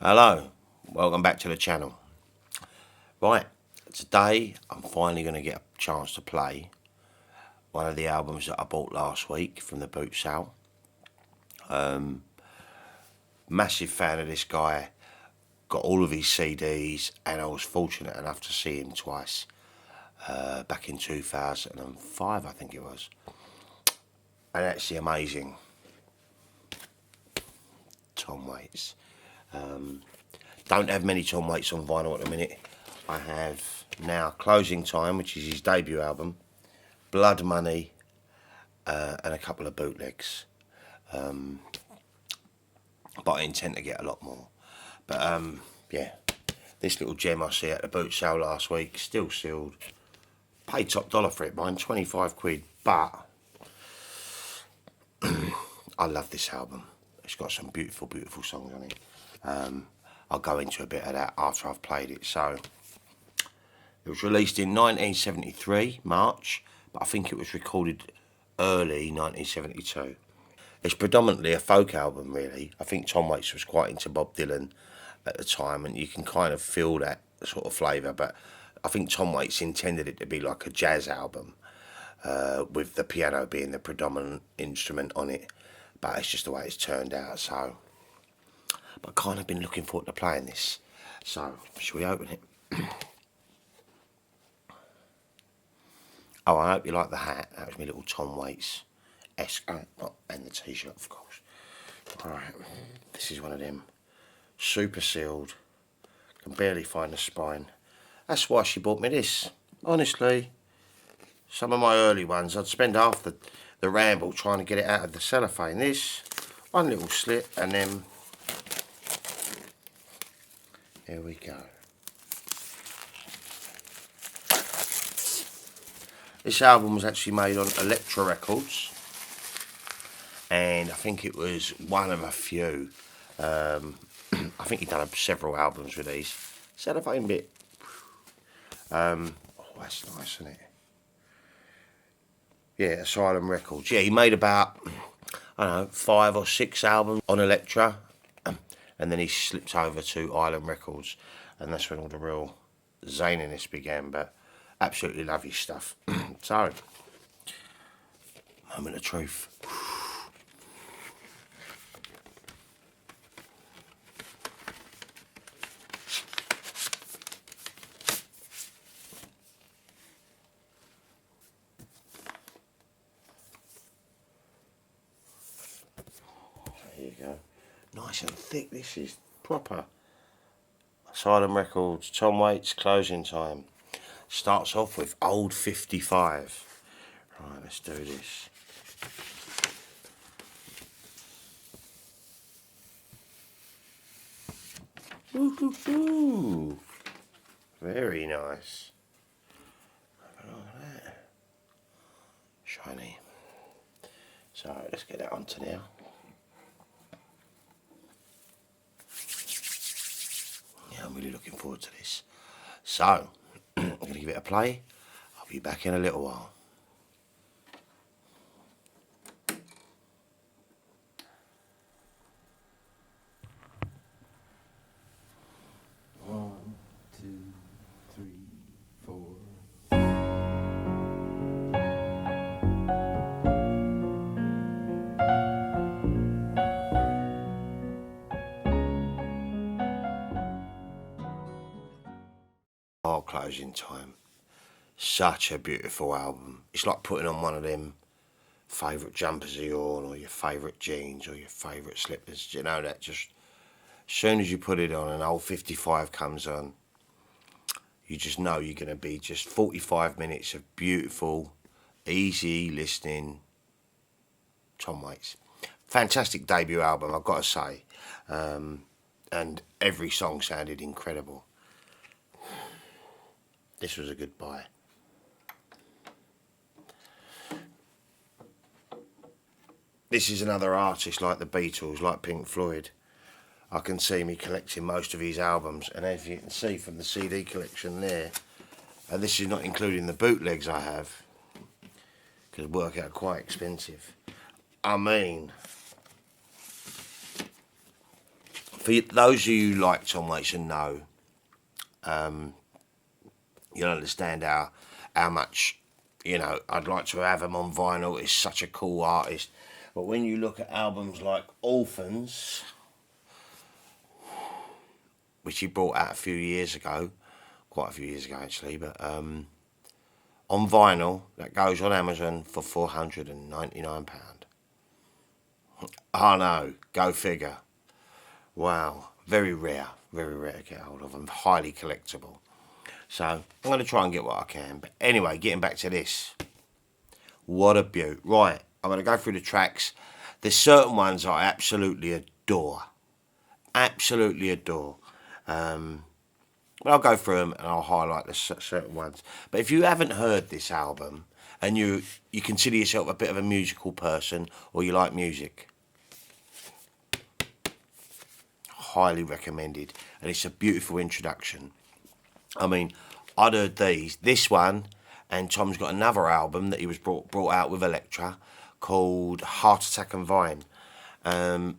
Hello, welcome back to the channel. Right, today I'm finally going to get a chance to play one of the albums that I bought last week from the boot sale. Massive fan of this guy, got all of his CDs, and I was fortunate enough to see him twice, back in 2005 I think it was, and actually amazing. Tom Waits. Don't have many Tom Waits on vinyl at the minute. I have now Closing Time, which is his debut album, Blood Money, and a couple of bootlegs. But I intend to get a lot more. But yeah, this little gem I see at the boot sale last week, still sealed. Paid top dollar for it, mine, 25 quid. But I love this album. It's got some beautiful, beautiful songs on it. I'll go into a bit of that after I've played it. So, it was released in 1973, March, but I think it was recorded early 1972. It's predominantly a folk album, really. I think Tom Waits was quite into Bob Dylan at the time, and you can kind of feel that sort of flavour, but I think Tom Waits intended it to be like a jazz album, with the piano being the predominant instrument on it, but it's just the way it's turned out. So, but I've kind of been looking forward to playing this. So, shall we open it? Oh, I hope you like the hat. That was my little Tom Waits-esque, and the t-shirt, of course. Alright, this is one of them. Super sealed. Can barely find the spine. That's why she bought me this. Honestly, some of my early ones, I'd spend half the ramble trying to get it out of the cellophane. This, one little slit, and then here we go. This album was actually made on Elektra Records, and I think it was one of a few. I think he'd done several albums with these. Cellophane bit. Oh, that's nice, isn't it? Yeah, Asylum Records. Yeah, he made about, I don't know, 5 or 6 albums on Elektra, and then he slipped over to Island Records, and that's when all the real zaniness began. But absolutely love his stuff. So, moment of truth. There you go. Nice and thick. This is proper. Asylum Records, Tom Waits, Closing Time. Starts off with Old 55. Right, let's do this. Ooh, very nice. Look at that. Shiny. So let's get that onto now. Yeah, I'm really looking forward to this. So, I'm going to give it a play. I'll be back in a little while. One, two, three, four. Oh, Closing Time. Such a beautiful album. It's like putting on one of them favourite jumpers of yours, or your favourite jeans, or your favourite slippers. You know, that just, as soon as you put it on and Old 55 comes on, you just know you're going to be just 45 minutes of beautiful, easy listening Tom Waits. Fantastic debut album, I've got to say. And every song sounded incredible. This was a good buy. This is another artist like the Beatles, like Pink Floyd. I can see me collecting most of his albums, and as you can see from the CD collection there, and this is not including the bootlegs I have, because work out quite expensive. I mean, for those of you like Tom Waits and know, you'll understand how much, you know, I'd like to have him on vinyl. He's such a cool artist. But when you look at albums like Orphans, which he brought out a few years ago, quite a few years ago actually, but on vinyl, that goes on Amazon for £499. I know, go figure. Wow, very rare to get hold of, and highly collectible. So I'm going to try and get what I can. But anyway, getting back to this. What a beaut. Right, I'm going to go through the tracks. There's certain ones I absolutely adore. Absolutely adore. But I'll go through them and I'll highlight the certain ones. But if you haven't heard this album and you consider yourself a bit of a musical person or you like music, highly recommended. And it's a beautiful introduction. I mean, I'd heard this one, and Tom's got another album that he was brought out with Elektra called Heart Attack and Vine. And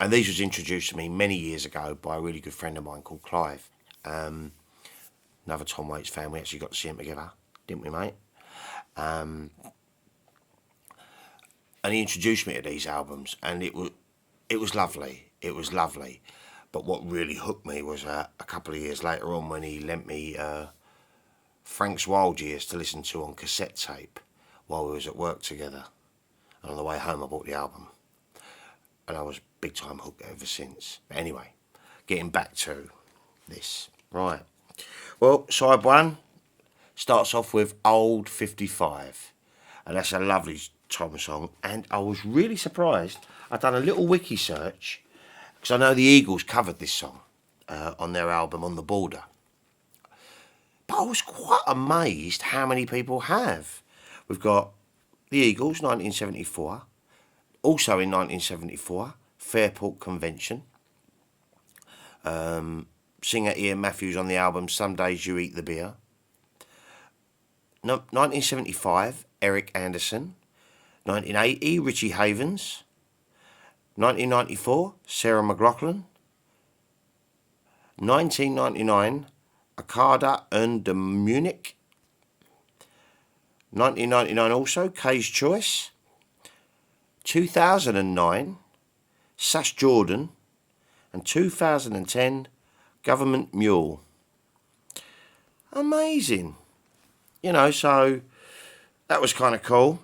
these was introduced to me many years ago by a really good friend of mine called Clive. Another Tom Waits fan. We actually got to see him together, didn't we, mate? And he introduced me to these albums, and it was lovely. It was lovely. But what really hooked me was a couple of years later on when he lent me Frank's Wild Years to listen to on cassette tape while we was at work together. And on the way home I bought the album. And I was big time hooked ever since. But anyway, getting back to this. Right. Well, side one starts off with Old 55. And that's a lovely Tom song. And I was really surprised. I'd done a little wiki search, because I know the Eagles covered this song on their album On the Border. But I was quite amazed how many people have. We've got the Eagles, 1974. Also in 1974, Fairport Convention. Singer Ian Matthews on the album Some Days You Eat the Beer. 1975, Eric Anderson. 1980, Richie Havens. 1994, Sarah McLachlan. 1999, Akada and de Munich. 1999 also, Kay's Choice. 2009, Sash Jordan. And 2010, Government Mule. Amazing. You know, so that was kind of cool.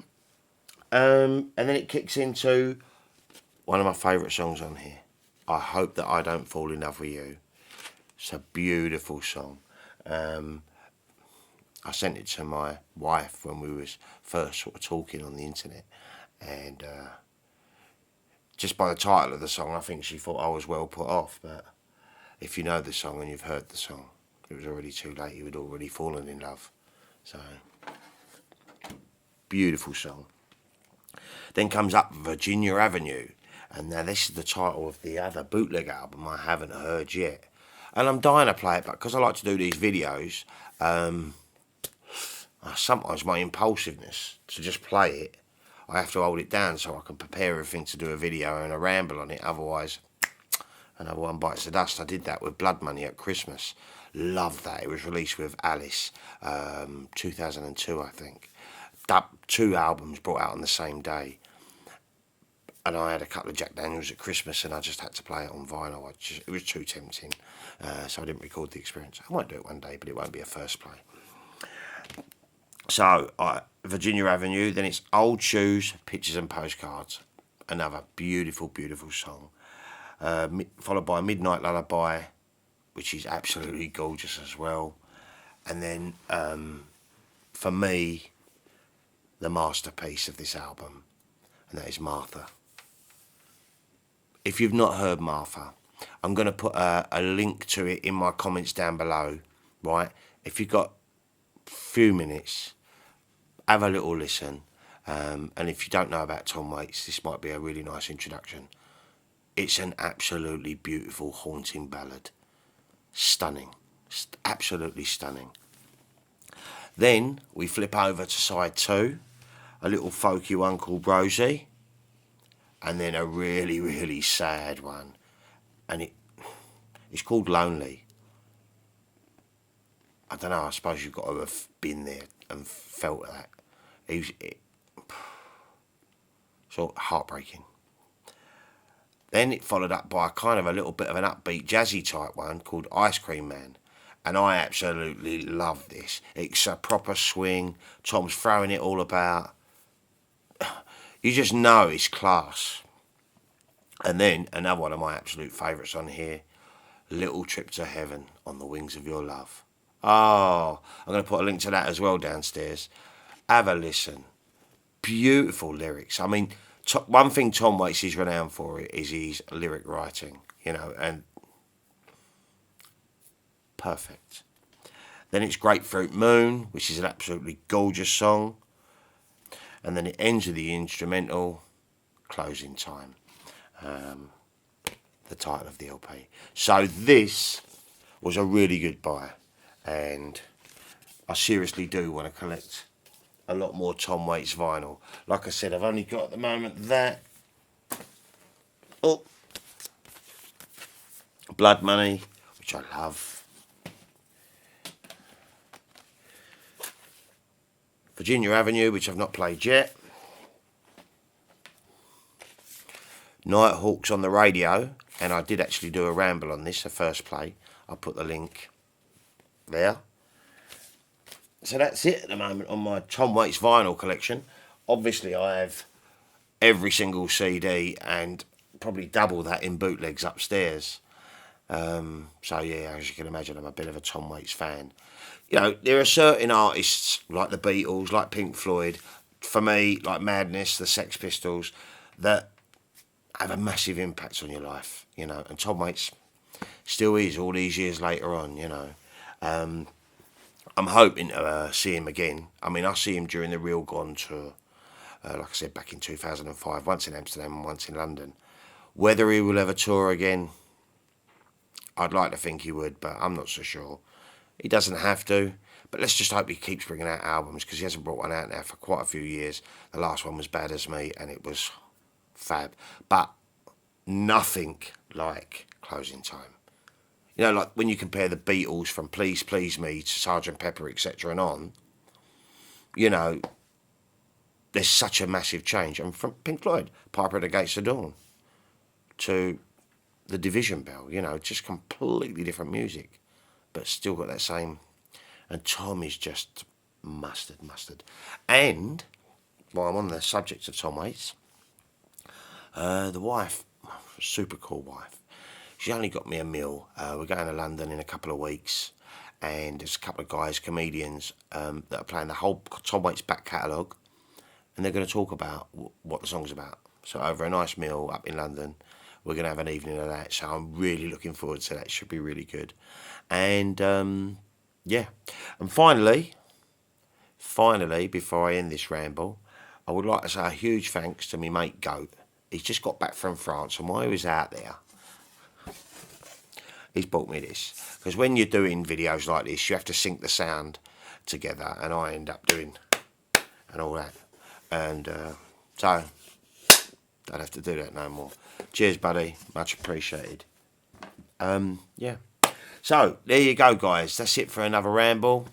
And then it kicks into one of my favourite songs on here. I Hope That I Don't Fall in Love With You. It's a beautiful song. I sent it to my wife when we was first sort of talking on the internet. And just by the title of the song, I think she thought I was well put off. But if you know the song and you've heard the song, it was already too late. You had already fallen in love. So, beautiful song. Then comes up Virginia Avenue. And now this is the title of the other bootleg album I haven't heard yet. And I'm dying to play it, but because I like to do these videos, sometimes my impulsiveness to just play it, I have to hold it down so I can prepare everything to do a video and a ramble on it. Otherwise, another one bites the dust. I did that with Blood Money at Christmas. Love that. It was released with Alice, 2002, I think. Two albums brought out on the same day. And I had a couple of Jack Daniels at Christmas and I just had to play it on vinyl. It was too tempting, so I didn't record the experience. I might do it one day, but it won't be a first play. So, Virginia Avenue, then it's Old Shoes, Pictures and Postcards. Another beautiful, beautiful song. Followed by Midnight Lullaby, which is absolutely gorgeous as well. And then, for me, the masterpiece of this album, and that is Martha. If you've not heard Martha, I'm going to put a link to it in my comments down below, right? If you've got a few minutes, have a little listen. And if you don't know about Tom Waits, this might be a really nice introduction. It's an absolutely beautiful, haunting ballad. Stunning. Absolutely stunning. Then we flip over to side two, a little folky one called Rosie. And then a really, really sad one. and it's called Lonely. I don't know, I suppose you've got to have been there and felt that. So heartbreaking. Then it followed up by kind of a little bit of an upbeat jazzy type one called Ice Cream Man. And I absolutely love this. It's a proper swing. Tom's throwing it all about. You just know it's class. And then another one of my absolute favourites on here, Little Trip to Heaven on the Wings of Your Love. Oh, I'm going to put a link to that as well downstairs. Have a listen. Beautiful lyrics. I mean, one thing Tom Waits is renowned for is his lyric writing, you know, and perfect. Then it's Grapefruit Moon, which is an absolutely gorgeous song. And then it ends with the instrumental, Closing Time, the title of the LP. So this was a really good buy, and I seriously do want to collect a lot more Tom Waits vinyl. Like I said, I've only got at the moment that. Oh, Blood Money, which I love. Virginia Avenue, which I've not played yet. Nighthawks on the Radio, and I did actually do a ramble on this, a first play. I'll put the link there. So that's it at the moment on my Tom Waits vinyl collection. Obviously I have every single CD and probably double that in bootlegs upstairs. So yeah, as you can imagine, I'm a bit of a Tom Waits fan. You know, there are certain artists like the Beatles, like Pink Floyd, for me, like Madness, the Sex Pistols, that have a massive impact on your life, you know, and Tom Waits still is all these years later on, you know. I'm hoping to see him again. I mean, I see him during the Real Gone tour, like I said, back in 2005, once in Amsterdam and once in London. Whether he will ever tour again, I'd like to think he would, but I'm not so sure. He doesn't have to, but let's just hope he keeps bringing out albums, because he hasn't brought one out now for quite a few years. The last one was Bad As Me, and it was fab, but nothing like Closing Time. You know, like when you compare the Beatles from Please Please Me to Sgt. Pepper, etc. and on, you know, there's such a massive change. And from Pink Floyd, Piper at the Gates of Dawn, to The Division Bell, you know, just completely different music, but still got that same. And Tom is just mustard. And, while I'm on the subject of Tom Waits, the wife, super cool wife, she only got me a meal. We're going to London in a couple of weeks, and there's a couple of guys, comedians, that are playing the whole Tom Waits back catalogue, and they're going to talk about what the song's about. So over a nice meal up in London, we're going to have an evening of that. So I'm really looking forward to that. It should be really good. And yeah, and finally, before I end this ramble, I would like to say a huge thanks to my mate Goat. He's just got back from France, and while he was out there, he's bought me this, because when you're doing videos like this, you have to sync the sound together, and I end up doing and all that, and so don't have to do that no more. Cheers, buddy, much appreciated. Yeah, so there you go, guys. That's it for another ramble.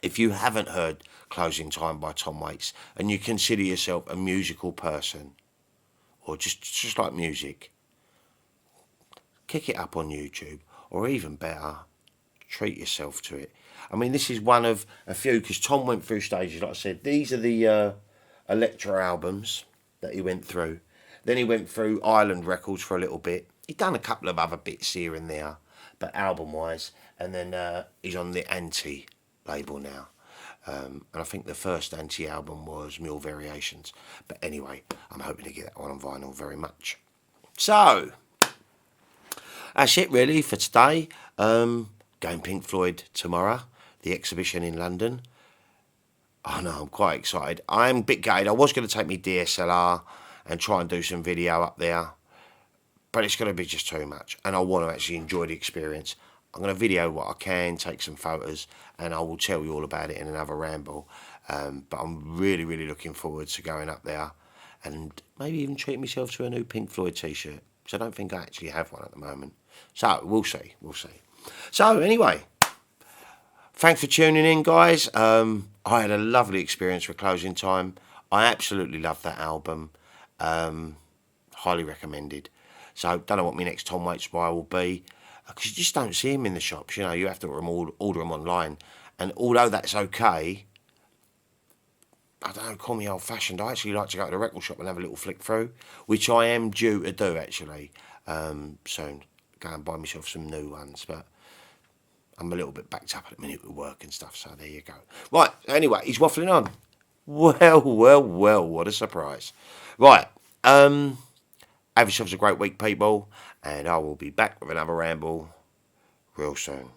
If you haven't heard Closing Time by Tom Waits, and you consider yourself a musical person, or just like music, kick it up on YouTube, or even better, treat yourself to it. I mean, this is one of a few, because Tom went through stages, like I said. These are the Electra albums that he went through. Then he went through Island Records for a little bit. He'd done a couple of other bits here and there, but album-wise. And then he's on the Anti label now. And I think the first Anti album was Mule Variations. But anyway, I'm hoping to get that one on vinyl very much. So, that's it really for today. Going Pink Floyd tomorrow, the exhibition in London. Oh no, I'm quite excited. I'm a bit gutted. I was going to take my DSLR and try and do some video up there, but it's going to be just too much, and I want to actually enjoy the experience. I'm going to video what I can, take some photos, and I will tell you all about it in another ramble. But I'm really looking forward to going up there and maybe even treat myself to a new Pink Floyd t-shirt. So I don't think I actually have one at the moment. So we'll see. So anyway, thanks for tuning in, guys. I had a lovely experience with Closing Time. I absolutely love that album. Highly recommended. So don't know what my next Tom Waits buy will be, because you just don't see him in the shops. You know, you have to order them online. And although that's okay, I don't know, call me old-fashioned. I actually like to go to the record shop and have a little flick through, which I am due to do, actually, soon. Go and buy myself some new ones, but I'm a little bit backed up at the minute with work and stuff, so there you go. Right, anyway, he's waffling on. Well, what a surprise. Right, have yourselves a great week, people, and I will be back with another ramble real soon.